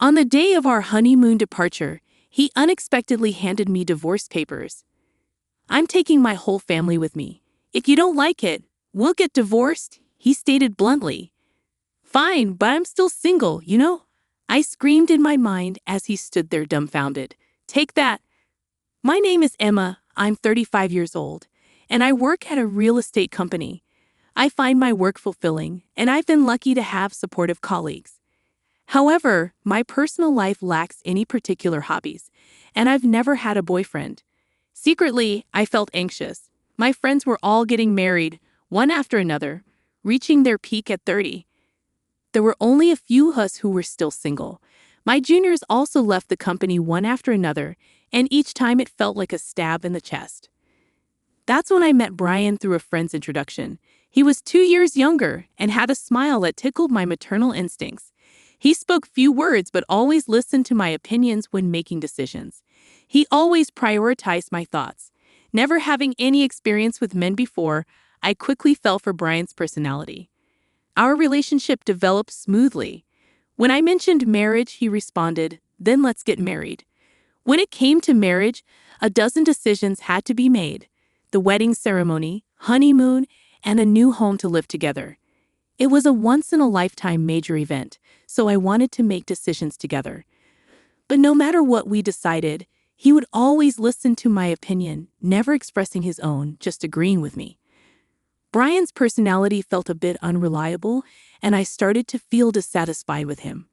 On the day of our honeymoon departure, he unexpectedly handed me divorce papers. "I'm taking my whole family with me. If you don't like it, we'll get divorced," he stated bluntly. "Fine, but I'm still single, you know?" I screamed in my mind as he stood there dumbfounded. "Take that." "My name is Emma, I'm 35 years old, and I work at a real estate company. I find my work fulfilling, and I've been lucky to have supportive colleagues. However, my personal life lacks any particular hobbies, and I've never had a boyfriend." Secretly, I felt anxious. My friends were all getting married, one after another, reaching their peak at 30. There were only a few of us who were still single. My juniors also left the company one after another, and each time it felt like a stab in the chest. That's when I met Brian through a friend's introduction. He was 2 years younger and had a smile that tickled my maternal instincts. He spoke few words but always listened to my opinions when making decisions. He always prioritized my thoughts. Never having any experience with men before, I quickly fell for Brian's personality. Our relationship developed smoothly. When I mentioned marriage, he responded, "Then let's get married." When it came to marriage, a dozen decisions had to be made: the wedding ceremony, honeymoon, and a new home to live together. It was a once-in-a-lifetime major event, so I wanted to make decisions together. But no matter what we decided, he would always listen to my opinion, never expressing his own, just agreeing with me. Brian's personality felt a bit unreliable, and I started to feel dissatisfied with him.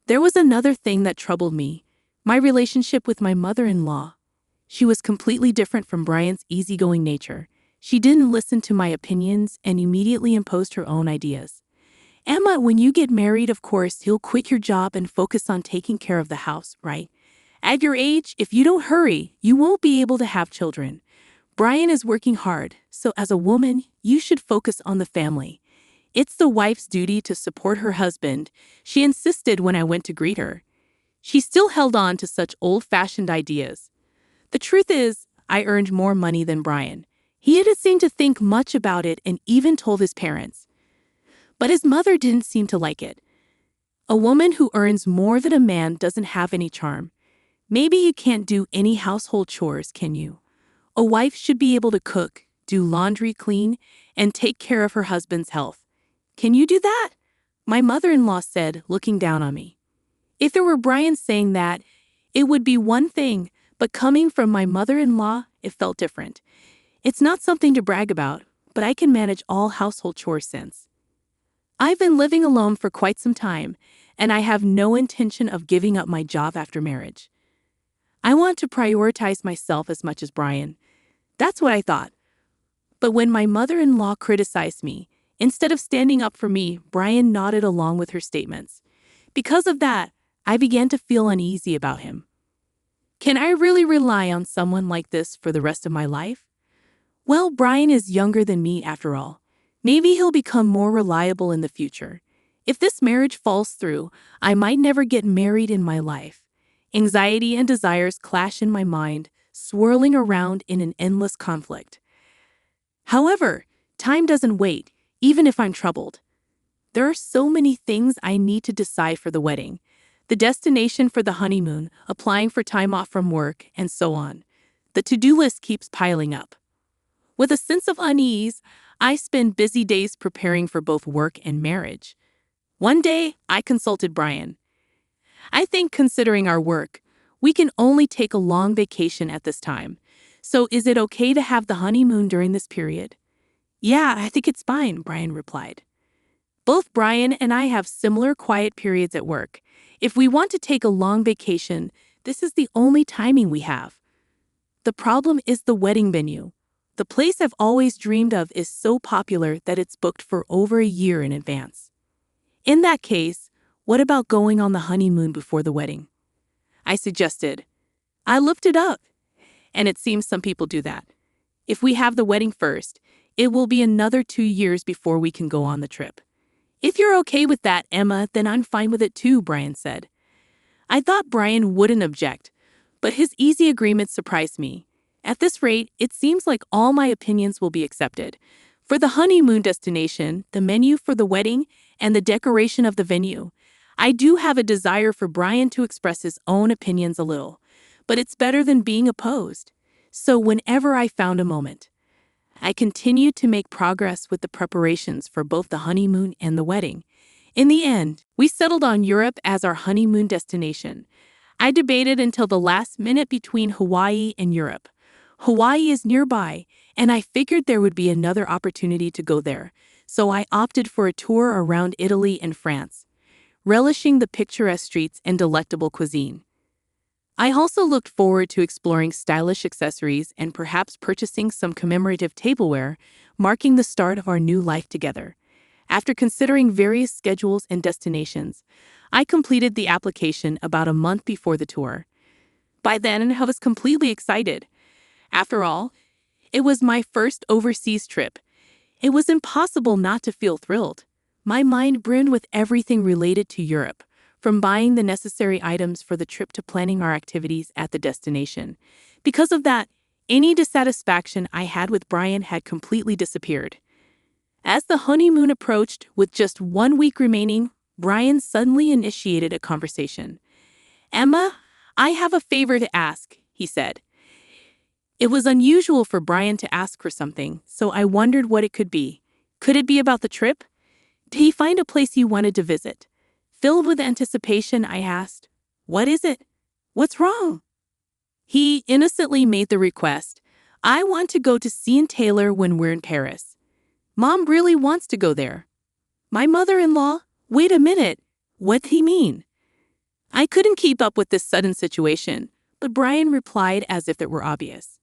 There was another thing that troubled me: my relationship with my mother-in-law. She was completely different from Brian's easygoing nature. She didn't listen to my opinions and immediately imposed her own ideas. "Emma, when you get married, of course, you'll quit your job and focus on taking care of the house, right? At your age, if you don't hurry, you won't be able to have children. Brian is working hard, so as a woman, you should focus on the family. It's the wife's duty to support her husband," she insisted when I went to greet her. She still held on to such old-fashioned ideas. The truth is, I earned more money than Brian. He didn't seem to think much about it and even told his parents. But his mother didn't seem to like it. "A woman who earns more than a man doesn't have any charm. Maybe you can't do any household chores, can you? A wife should be able to cook, do laundry, clean, and take care of her husband's health. Can you do that?" my mother-in-law said, looking down on me. If it were Brian saying that, it would be one thing, but coming from my mother-in-law, it felt different. It's not something to brag about, but I can manage all household chores since. I've been living alone for quite some time, and I have no intention of giving up my job after marriage. I want to prioritize myself as much as Brian. That's what I thought. But when my mother-in-law criticized me, instead of standing up for me, Brian nodded along with her statements. Because of that, I began to feel uneasy about him. Can I really rely on someone like this for the rest of my life? Well, Brian is younger than me after all. Maybe he'll become more reliable in the future. If this marriage falls through, I might never get married in my life. Anxiety and desires clash in my mind, swirling around in an endless conflict. However, time doesn't wait, even if I'm troubled. There are so many things I need to decide for the wedding: the destination for the honeymoon, applying for time off from work, and so on. The to-do list keeps piling up. With a sense of unease, I spend busy days preparing for both work and marriage. One day, I consulted Brian. "I think, considering our work, we can only take a long vacation at this time. So is it okay to have the honeymoon during this period?" "Yeah, I think it's fine," Brian replied. Both Brian and I have similar quiet periods at work. If we want to take a long vacation, this is the only timing we have. The problem is the wedding venue. The place I've always dreamed of is so popular that it's booked for over a year in advance. In that case, what about going on the honeymoon before the wedding? I suggested. I looked it up, and it seems some people do that. If we have the wedding first, it will be another 2 years before we can go on the trip. "If you're okay with that, Emma, then I'm fine with it too," Brian said. I thought Brian wouldn't object, but his easy agreement surprised me. At this rate, it seems like all my opinions will be accepted. For the honeymoon destination, the menu for the wedding, and the decoration of the venue, I do have a desire for Brian to express his own opinions a little, but it's better than being opposed. So whenever I found a moment, I continued to make progress with the preparations for both the honeymoon and the wedding. In the end, we settled on Europe as our honeymoon destination. I debated until the last minute between Hawaii and Europe. Hawaii is nearby, and I figured there would be another opportunity to go there, so I opted for a tour around Italy and France, relishing the picturesque streets and delectable cuisine. I also looked forward to exploring stylish accessories and perhaps purchasing some commemorative tableware, marking the start of our new life together. After considering various schedules and destinations, I completed the application about a month before the tour. By then, I was completely excited. After all, it was my first overseas trip. It was impossible not to feel thrilled. My mind brimmed with everything related to Europe, from buying the necessary items for the trip to planning our activities at the destination. Because of that, any dissatisfaction I had with Brian had completely disappeared. As the honeymoon approached, with just 1 week remaining, Brian suddenly initiated a conversation. "Emma, I have a favor to ask," he said. It was unusual for Brian to ask for something, so I wondered what it could be. Could it be about the trip? Did he find a place he wanted to visit? Filled with anticipation, I asked, "What is it? What's wrong?" He innocently made the request, "I want to go to see Taylor when we're in Paris. Mom really wants to go there." My mother-in-law? Wait a minute. What did he mean? I couldn't keep up with this sudden situation, but Brian replied as if it were obvious.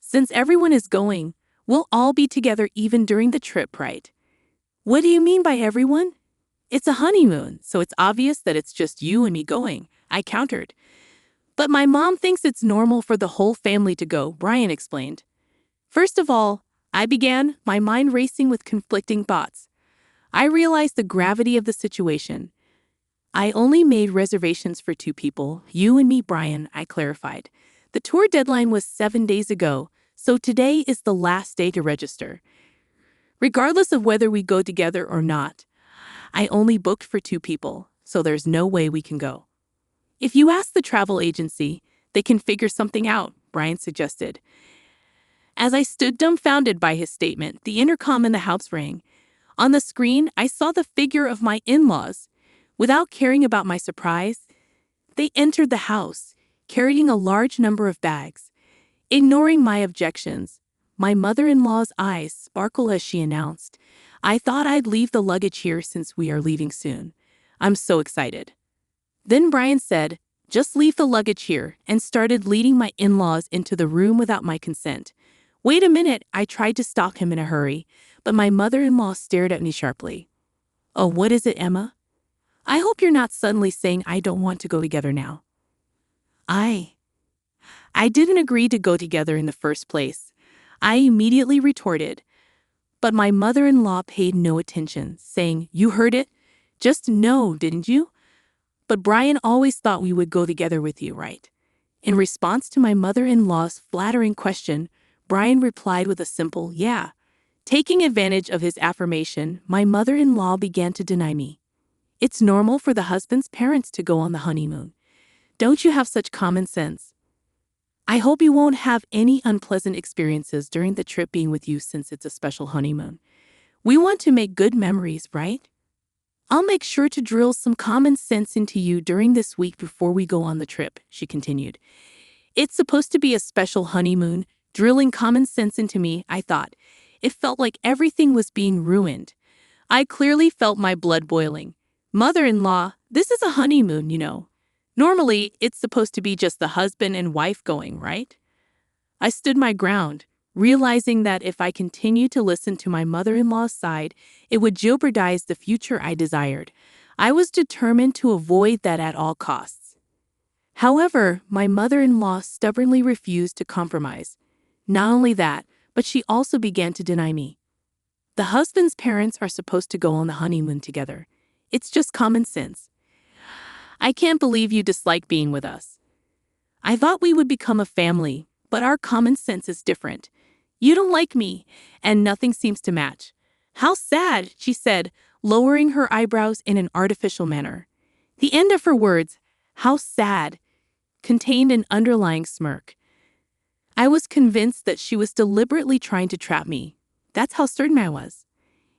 Since everyone is going, we'll all be together even during the trip, right?" "What do you mean by everyone?" "It's a honeymoon, so it's obvious that it's just you and me going," I countered. "But my mom thinks it's normal for the whole family to go," Brian explained. First of all, I began, my mind racing with conflicting thoughts. I realized the gravity of the situation. "I only made reservations for 2 people, you and me, Brian," I clarified. "The tour deadline was 7 days ago, so today is the last day to register. Regardless of whether we go together or not, I only booked for 2 people, so there's no way we can go." "If you ask the travel agency, they can figure something out," Brian suggested. As I stood dumbfounded by his statement, the intercom in the house rang. On the screen, I saw the figure of my in-laws. Without caring about my surprise, they entered the house, carrying a large number of bags. Ignoring my objections, my mother-in-law's eyes sparkled as she announced, "I thought I'd leave the luggage here since we are leaving soon. I'm so excited." Then Brian said, "Just leave the luggage here," and started leading my in-laws into the room without my consent. "Wait a minute," I tried to stop him in a hurry, but my mother-in-law stared at me sharply. "Oh, what is it, Emma? I hope you're not suddenly saying I don't want to go together now." I didn't agree to go together in the first place, I immediately retorted. But my mother-in-law paid no attention, saying, "You heard it? Just no, didn't you? But Brian always thought we would go together with you, right?" In response to my mother-in-law's flattering question, Brian replied with a simple, "Yeah." Taking advantage of his affirmation, my mother-in-law began to deny me. "It's normal for the husband's parents to go on the honeymoon. Don't you have such common sense? I hope you won't have any unpleasant experiences during the trip being with you since it's a special honeymoon. We want to make good memories, right? I'll make sure to drill some common sense into you during this week before we go on the trip," she continued. It's supposed to be a special honeymoon, drilling common sense into me, I thought. It felt like everything was being ruined. I clearly felt my blood boiling. "Mother-in-law, this is a honeymoon, you know. Normally, it's supposed to be just the husband and wife going, right?" I stood my ground, realizing that if I continued to listen to my mother-in-law's side, it would jeopardize the future I desired. I was determined to avoid that at all costs. However, my mother-in-law stubbornly refused to compromise. Not only that, but she also began to deny me. "The husband's parents are supposed to go on the honeymoon together. It's just common sense. I can't believe you dislike being with us. I thought we would become a family, but our common sense is different. You don't like me, and nothing seems to match. How sad," she said, lowering her eyebrows in an artificial manner. The end of her words, "How sad," contained an underlying smirk. I was convinced that she was deliberately trying to trap me. That's how certain I was.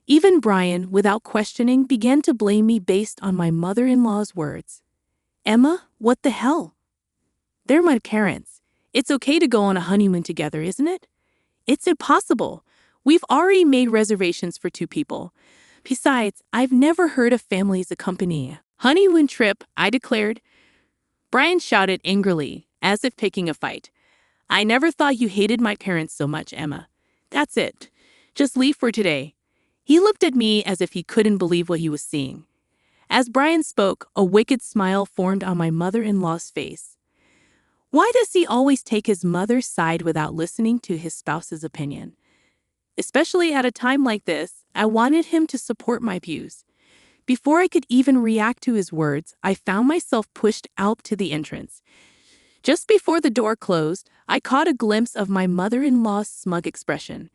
Even Brian, without questioning, began to blame me based on my mother-in-law's words. "Emma, what the hell? They're my parents. It's okay to go on a honeymoon together, isn't it? It's impossible. We've already made reservations for 2 people. Besides, I've never heard of families accompanying a honeymoon trip," I declared. Brian shouted angrily, as if picking a fight. "I never thought you hated my parents so much, Emma. That's it. Just leave for today." He looked at me as if he couldn't believe what he was seeing. As Brian spoke, a wicked smile formed on my mother-in-law's face. Why does he always take his mother's side without listening to his spouse's opinion? Especially at a time like this, I wanted him to support my views. Before I could even react to his words, I found myself pushed out to the entrance. Just before the door closed, I caught a glimpse of my mother-in-law's smug expression.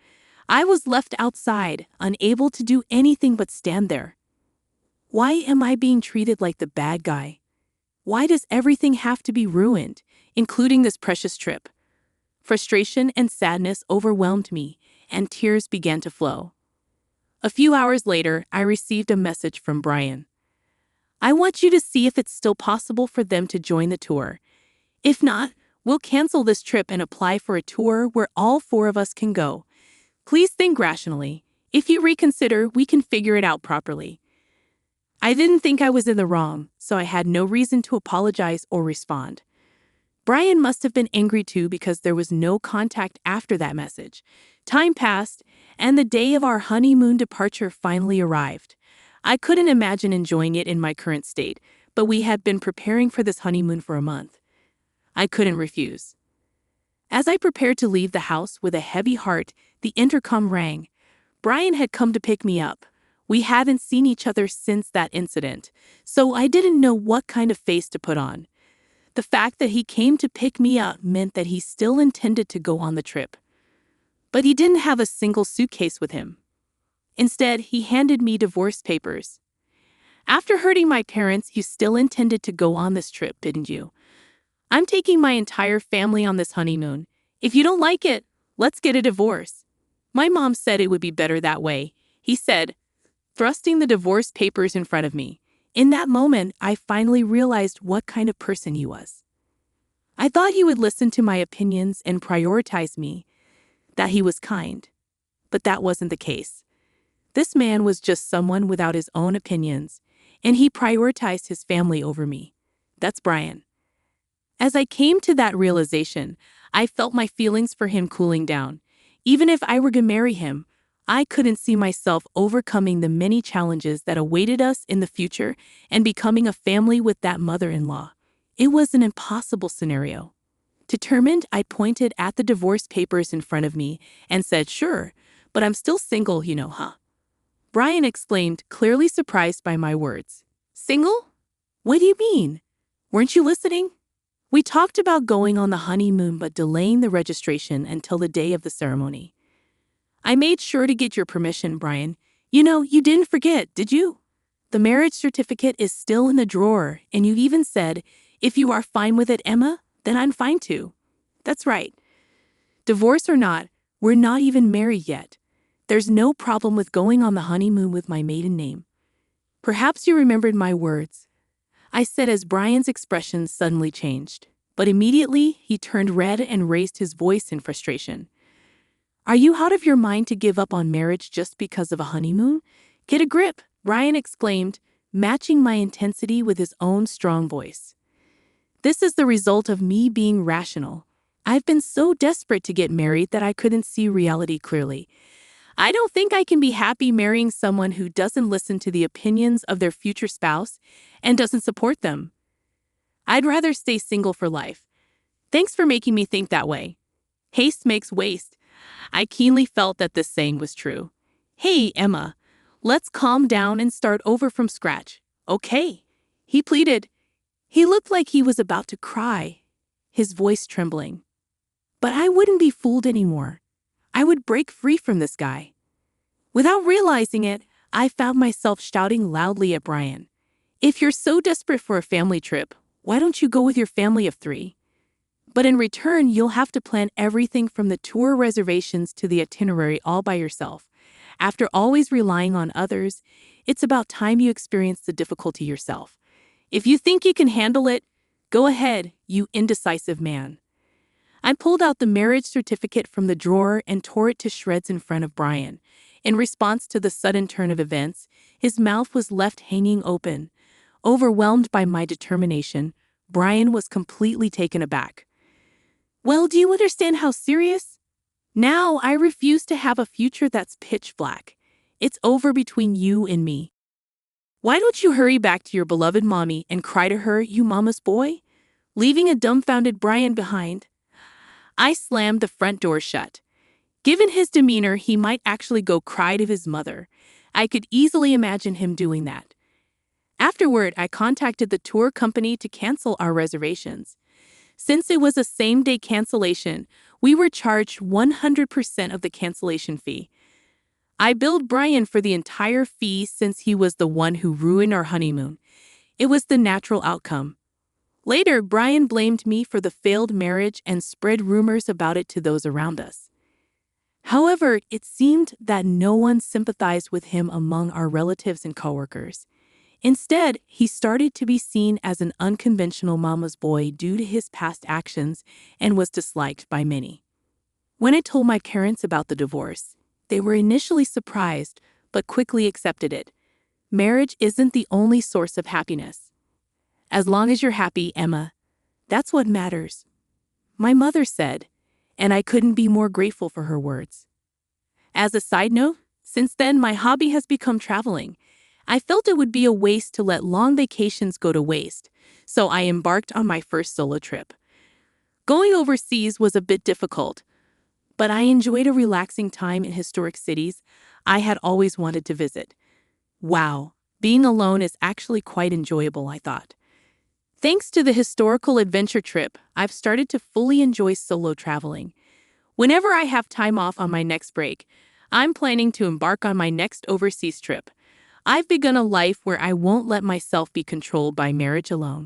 I was left outside, unable to do anything but stand there. Why am I being treated like the bad guy? Why does everything have to be ruined, including this precious trip? Frustration and sadness overwhelmed me, and tears began to flow. A few hours later, I received a message from Brian. "I want you to see if it's still possible for them to join the tour. If not, we'll cancel this trip and apply for a tour where all 4 of us can go. Please think rationally. If you reconsider, we can figure it out properly." I didn't think I was in the wrong, so I had no reason to apologize or respond. Brian must have been angry too because there was no contact after that message. Time passed, and the day of our honeymoon departure finally arrived. I couldn't imagine enjoying it in my current state, but we had been preparing for this honeymoon for a month. I couldn't refuse. As I prepared to leave the house with a heavy heart, the intercom rang. Brian had come to pick me up. We hadn't seen each other since that incident, so I didn't know what kind of face to put on. The fact that he came to pick me up meant that he still intended to go on the trip. But he didn't have a single suitcase with him. Instead, he handed me divorce papers. "After hurting my parents, you still intended to go on this trip, didn't you? I'm taking my entire family on this honeymoon. If you don't like it, let's get a divorce. My mom said it would be better that way," he said, thrusting the divorce papers in front of me. In that moment, I finally realized what kind of person he was. I thought he would listen to my opinions and prioritize me, that he was kind. But that wasn't the case. This man was just someone without his own opinions, and he prioritized his family over me. That's Brian. As I came to that realization, I felt my feelings for him cooling down. Even if I were to marry him, I couldn't see myself overcoming the many challenges that awaited us in the future and becoming a family with that mother-in-law. It was an impossible scenario. Determined, I pointed at the divorce papers in front of me and said, "Sure, but I'm still single, huh?" Brian exclaimed, clearly surprised by my words. "Single? What do you mean? Weren't you listening? We talked about going on the honeymoon but delaying the registration until the day of the ceremony. I made sure to get your permission, Brian. You didn't forget, did you? The marriage certificate is still in the drawer, and you even said, 'If you are fine with it, Emma, then I'm fine too.' That's right. Divorce or not, we're not even married yet. There's no problem with going on the honeymoon with my maiden name. Perhaps you remembered my words," I said as Brian's expression suddenly changed. But immediately, he turned red and raised his voice in frustration. "Are you out of your mind to give up on marriage just because of a honeymoon? Get a grip," Brian exclaimed, matching my intensity with his own strong voice. "This is the result of me being rational. I've been so desperate to get married that I couldn't see reality clearly. I don't think I can be happy marrying someone who doesn't listen to the opinions of their future spouse and doesn't support them. I'd rather stay single for life. Thanks for making me think that way. Haste makes waste." I keenly felt that this saying was true. "Hey, Emma, let's calm down and start over from scratch, okay?" he pleaded. He looked like he was about to cry, his voice trembling. But I wouldn't be fooled anymore. I would break free from this guy. Without realizing it, I found myself shouting loudly at Brian, "If you're so desperate for a family trip, why don't you go with your family of 3? But in return, you'll have to plan everything from the tour reservations to the itinerary all by yourself. After always relying on others, it's about time you experience the difficulty yourself. If you think you can handle it, go ahead, you indecisive man." I pulled out the marriage certificate from the drawer and tore it to shreds in front of Brian. In response to the sudden turn of events, his mouth was left hanging open. Overwhelmed by my determination, Brian was completely taken aback. "Well, do you understand how serious? Now I refuse to have a future that's pitch black. It's over between you and me. Why don't you hurry back to your beloved mommy and cry to her, you mama's boy?" Leaving a dumbfounded Brian behind, I slammed the front door shut. Given his demeanor, he might actually go cry to his mother. I could easily imagine him doing that. Afterward, I contacted the tour company to cancel our reservations. Since it was a same-day cancellation, we were charged 100% of the cancellation fee. I billed Brian for the entire fee since he was the one who ruined our honeymoon. It was the natural outcome. Later, Brian blamed me for the failed marriage and spread rumors about it to those around us. However, it seemed that no one sympathized with him among our relatives and coworkers. Instead, he started to be seen as an unconventional mama's boy due to his past actions and was disliked by many. When I told my parents about the divorce, they were initially surprised but quickly accepted it. Marriage isn't the only source of happiness. As long as you're happy, Emma, that's what matters, my mother said, and I couldn't be more grateful for her words. As a side note, since then my hobby has become traveling. I felt it would be a waste to let long vacations go to waste, so I embarked on my first solo trip. Going overseas was a bit difficult, but I enjoyed a relaxing time in historic cities I had always wanted to visit. Wow, being alone is actually quite enjoyable, I thought. Thanks to the historical adventure trip, I've started to fully enjoy solo traveling. Whenever I have time off on my next break, I'm planning to embark on my next overseas trip. I've begun a life where I won't let myself be controlled by marriage alone.